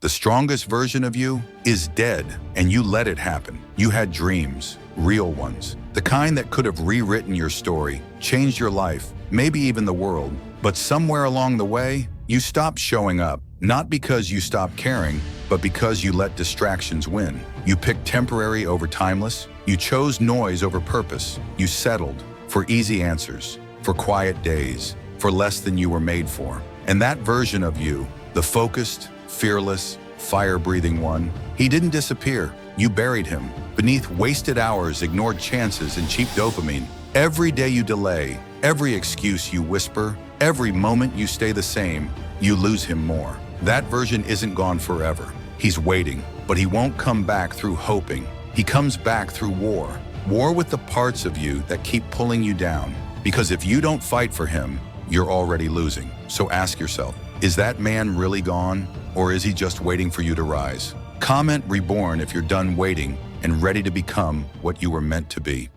The strongest version of you is dead, and you let it happen. You had dreams, real ones, the kind that could have rewritten your story, changed your life, maybe even the world. But somewhere along the way, you stopped showing up, not because you stopped caring, but because you let distractions win. You picked temporary over timeless. You chose noise over purpose. You settled for easy answers, for quiet days, for less than you were made for. And that version of you, the focused, fearless, fire-breathing one, he didn't disappear. You buried him beneath wasted hours, ignored chances, and cheap dopamine. Every day you delay, every excuse you whisper, every moment you stay the same, you lose him more. That version isn't gone forever. He's waiting, but he won't come back through hoping. He comes back through war. War with the parts of you that keep pulling you down. Because if you don't fight for him, you're already losing. So ask yourself, is that man really gone? Or is he just waiting for you to rise? Comment reborn if you're done waiting and ready to become what you were meant to be.